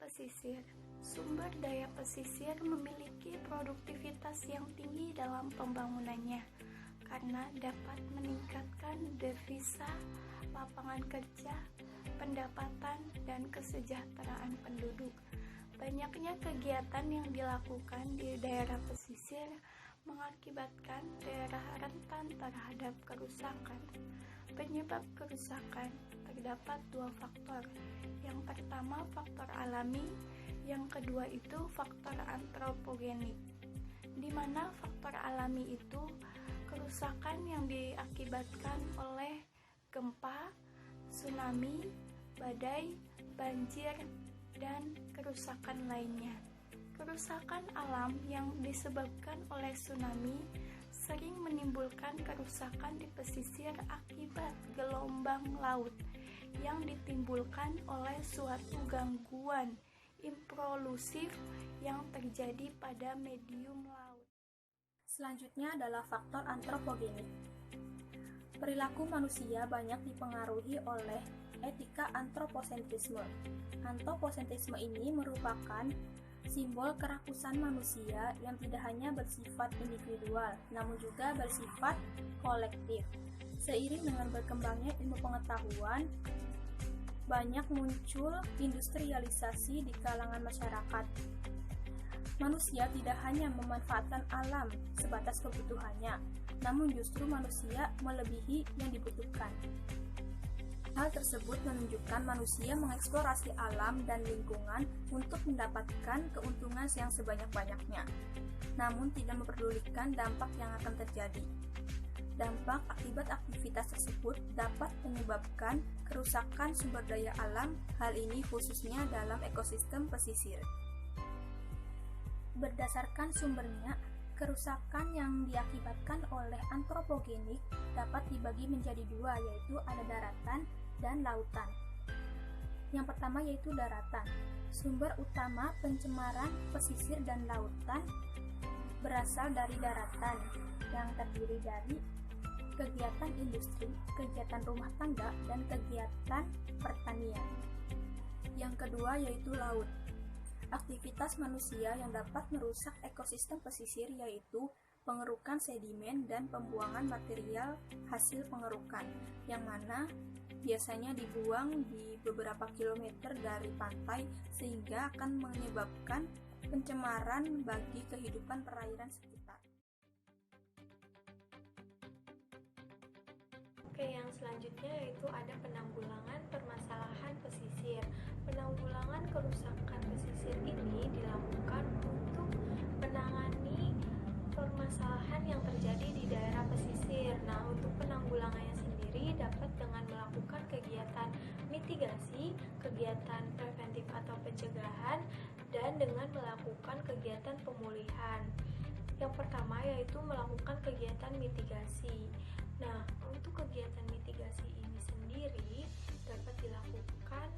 pesisir. Sumber daya pesisir memiliki produktivitas yang tinggi dalam pembangunannya karena dapat meningkatkan devisa, lapangan kerja, pendapatan, dan kesejahteraan penduduk. Banyaknya kegiatan yang dilakukan di daerah pesisir mengakibatkan daerah rentan terhadap kerusakan. Penyebab kerusakan terdapat dua faktor. Yang pertama faktor alami, yang kedua itu faktor antropogenik. Di mana faktor alami itu kerusakan yang diakibatkan oleh gempa, tsunami, badai, banjir, dan kerusakan lainnya. Kerusakan alam yang disebabkan oleh tsunami sering menimbulkan kerusakan di pesisir akibat gelombang laut yang ditimbulkan oleh suatu gangguan improduktif yang terjadi pada medium laut. Selanjutnya adalah faktor antropogenik. Perilaku manusia banyak dipengaruhi oleh etika antroposentrisme. Antroposentrisme ini merupakan simbol kerakusan manusia yang tidak hanya bersifat individual, namun juga bersifat kolektif. Seiring dengan berkembangnya ilmu pengetahuan, banyak muncul industrialisasi di kalangan masyarakat. Manusia tidak hanya memanfaatkan alam sebatas kebutuhannya, namun justru manusia melebihi yang dibutuhkan. Hal tersebut menunjukkan manusia mengeksplorasi alam dan lingkungan untuk mendapatkan keuntungan yang sebanyak-banyaknya, namun tidak memperdulikan dampak yang akan terjadi. Dampak akibat aktivitas tersebut dapat menyebabkan kerusakan sumber daya alam, hal ini khususnya dalam ekosistem pesisir. Berdasarkan sumbernya, kerusakan yang diakibatkan oleh antropogenik dapat dibagi menjadi dua, yaitu ada daratan dan lautan. Yang pertama yaitu daratan. Sumber utama pencemaran pesisir dan lautan berasal dari daratan yang terdiri dari kegiatan industri, kegiatan rumah tangga, dan kegiatan pertanian. Yang kedua yaitu laut. Aktivitas manusia yang dapat merusak ekosistem pesisir yaitu pengerukan sedimen dan pembuangan material hasil pengerukan, yang mana biasanya dibuang di beberapa kilometer dari pantai sehingga akan menyebabkan pencemaran bagi kehidupan perairan sekitar. Oke, yang selanjutnya yaitu ada penanggulangan permasalahan pesisir. Penanggulangan kerusakan pesisir ini dilakukan untuk menangani permasalahan yang terjadi di daerah pesisir. Nah, untuk penanggulangannya sendiri dapat dengan melakukan kegiatan mitigasi, kegiatan preventif atau pencegahan, dan dengan melakukan kegiatan pemulihan. Yang pertama yaitu melakukan kegiatan mitigasi. Nah, untuk kegiatan mitigasi ini sendiri dapat dilakukan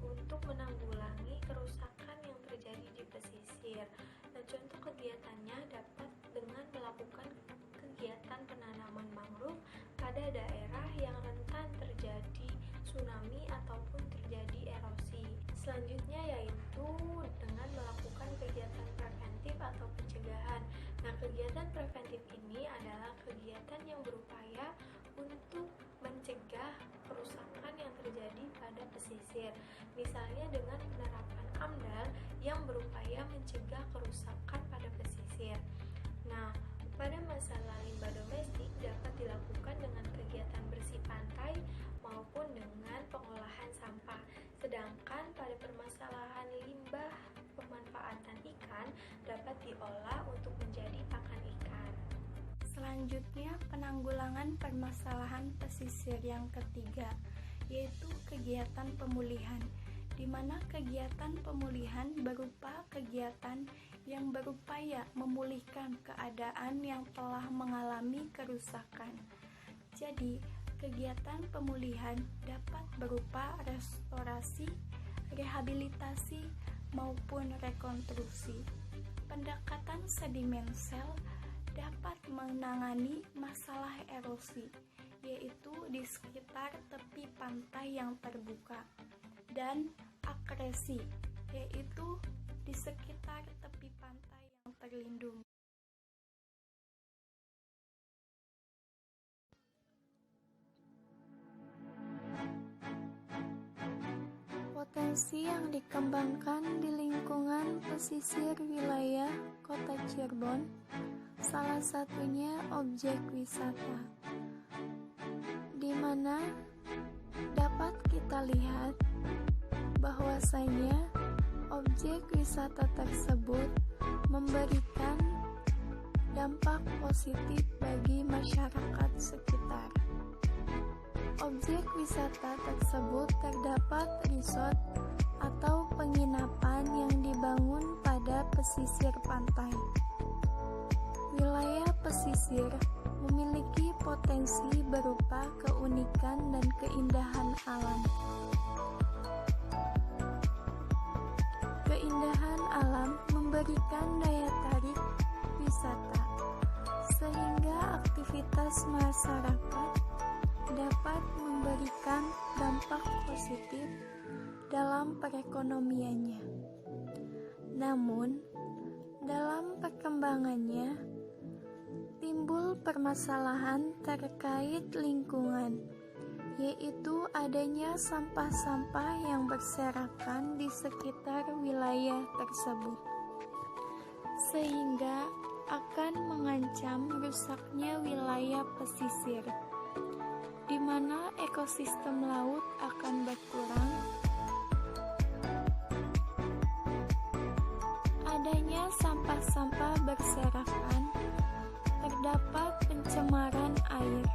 untuk menanggulangi kerusakan yang terjadi di pesisir. Nah, contoh kegiatannya dapat dengan melakukan kegiatan penanaman mangrove pada daerah yang rentan terjadi tsunami ataupun terjadi erosi. Selanjutnya yaitu dengan melakukan kegiatan preventif atau pencegahan. Nah, kegiatan preventif ini adalah kegiatan yang berupaya untuk mencegah kerusakan yang terjadi pada pesisir. Misalnya dengan penerapan AMDAL yang berupaya mencegah kerusakan pada pesisir. Nah, pada masalah limbah domestik dapat dilakukan dengan kegiatan bersih pantai maupun dengan pengolahan sampah. Sedangkan pada permasalahan limbah pemanfaatan ikan dapat diolah untuk menjadi pakan ikan. Selanjutnya, penanggulangan permasalahan pesisir yang ketiga, yaitu kegiatan pemulihan, di mana kegiatan pemulihan berupa kegiatan yang berupaya memulihkan keadaan yang telah mengalami kerusakan. Jadi, kegiatan pemulihan dapat berupa restorasi, rehabilitasi, maupun rekonstruksi. Pendekatan sedimen-sel dapat menangani masalah erosi, yaitu di sekitar tepi pantai yang terbuka, dan akresi, yaitu di sekitar tepi pantai yang terlindung. Potensi yang dikembangkan di lingkungan pesisir wilayah Kota Cirebon, salah satunya objek wisata, di mana dapat kita lihat bahwasanya objek wisata tersebut memberikan dampak positif bagi masyarakat sekitar. Objek wisata tersebut terdapat resort atau penginapan yang dibangun pada pesisir pantai. Wilayah pesisir memiliki potensi berupa keunikan dan keindahan alam. Keindahan alam memberikan daya tarik wisata, sehingga aktivitas masyarakat dapat memberikan dampak positif dalam perekonomiannya. Namun, dalam perkembangannya, timbul permasalahan terkait lingkungan, yaitu adanya sampah-sampah yang berserakan di sekitar wilayah tersebut, sehingga akan mengancam rusaknya wilayah pesisir, di mana ekosistem laut akan berkurang. Adanya sampah-sampah berserakan, terdapat pencemaran air.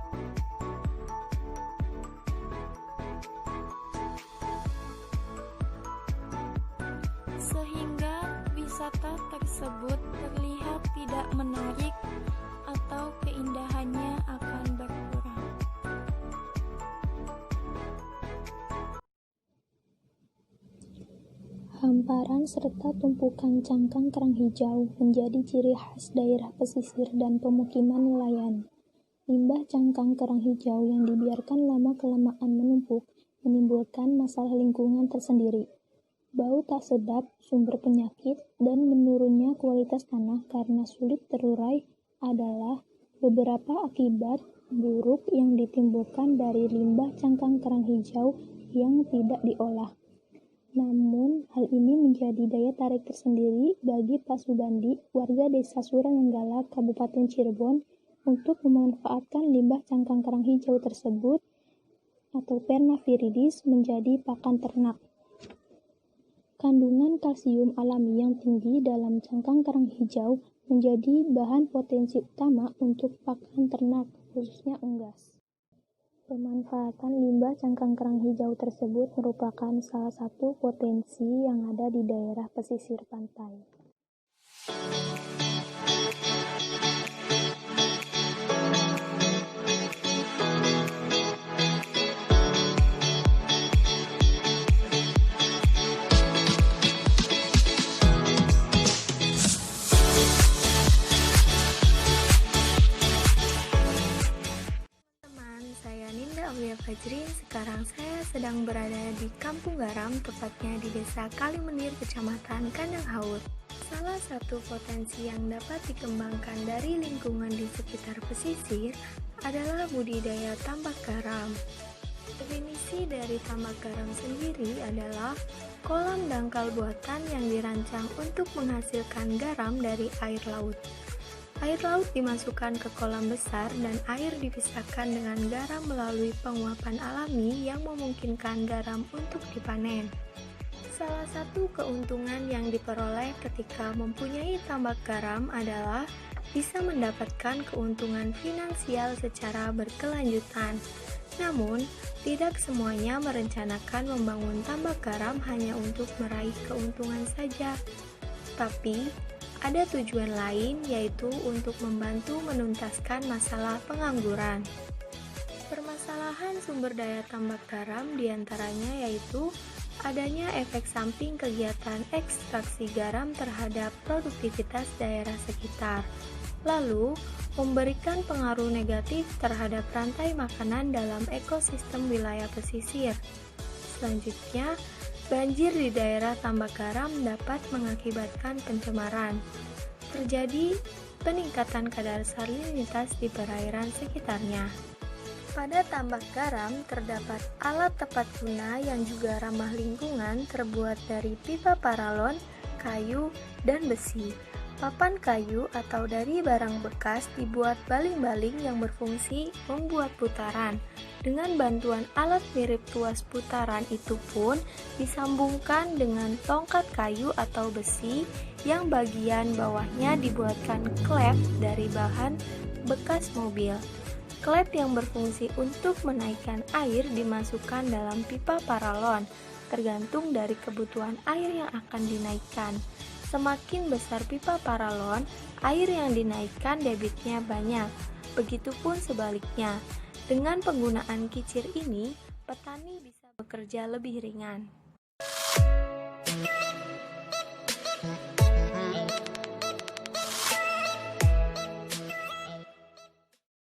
Sehingga wisata tersebut terlihat tidak menarik atau keindahannya akan berkurang. Hamparan serta tumpukan cangkang kerang hijau menjadi ciri khas daerah pesisir dan pemukiman nelayan. Limbah cangkang kerang hijau yang dibiarkan lama-kelamaan menumpuk menimbulkan masalah lingkungan tersendiri. Bau tak sedap, sumber penyakit, dan menurunnya kualitas tanah karena sulit terurai adalah beberapa akibat buruk yang ditimbulkan dari limbah cangkang kerang hijau yang tidak diolah. Namun, hal ini menjadi daya tarik tersendiri bagi Pak Subandi, warga Desa Suranenggala, Kabupaten Cirebon, untuk memanfaatkan limbah cangkang kerang hijau tersebut atau Perna viridis menjadi pakan ternak. Kandungan kalsium alami yang tinggi dalam cangkang kerang hijau menjadi bahan potensi utama untuk pakan ternak, khususnya unggas. Pemanfaatan limbah cangkang kerang hijau tersebut merupakan salah satu potensi yang ada di daerah pesisir pantai. Fajrin, sekarang saya sedang berada di Kampung Garam, tepatnya di Desa Kalimenir, Kecamatan Kandang Haur. Salah satu potensi yang dapat dikembangkan dari lingkungan di sekitar pesisir adalah budidaya tambak garam. Definisi dari tambak garam sendiri adalah kolam dangkal buatan yang dirancang untuk menghasilkan garam dari air laut. Air laut dimasukkan ke kolam besar dan air dipisahkan dengan garam melalui penguapan alami yang memungkinkan garam untuk dipanen. Salah satu keuntungan yang diperoleh ketika mempunyai tambak garam adalah bisa mendapatkan keuntungan finansial secara berkelanjutan. Namun, tidak semuanya merencanakan membangun tambak garam hanya untuk meraih keuntungan saja, tapi ada tujuan lain, yaitu untuk membantu menuntaskan masalah pengangguran. Permasalahan sumber daya tambak garam diantaranya yaitu adanya efek samping kegiatan ekstraksi garam terhadap produktivitas daerah sekitar, lalu memberikan pengaruh negatif terhadap rantai makanan dalam ekosistem wilayah pesisir. Selanjutnya, Banjir di daerah tambak garam dapat mengakibatkan pencemaran. Terjadi peningkatan kadar salinitas di perairan sekitarnya. Pada tambak garam terdapat alat tepat guna yang juga ramah lingkungan terbuat dari pipa paralon, kayu, dan besi. Papan kayu atau dari barang bekas dibuat baling-baling yang berfungsi membuat putaran. Dengan bantuan alat mirip tuas putaran itu pun disambungkan dengan tongkat kayu atau besi yang bagian bawahnya dibuatkan klep dari bahan bekas mobil. Klep yang berfungsi untuk menaikkan air dimasukkan dalam pipa paralon, tergantung dari kebutuhan air yang akan dinaikkan. Semakin besar pipa paralon, air yang dinaikkan debitnya banyak. Begitupun sebaliknya. Dengan penggunaan kicir ini, petani bisa bekerja lebih ringan.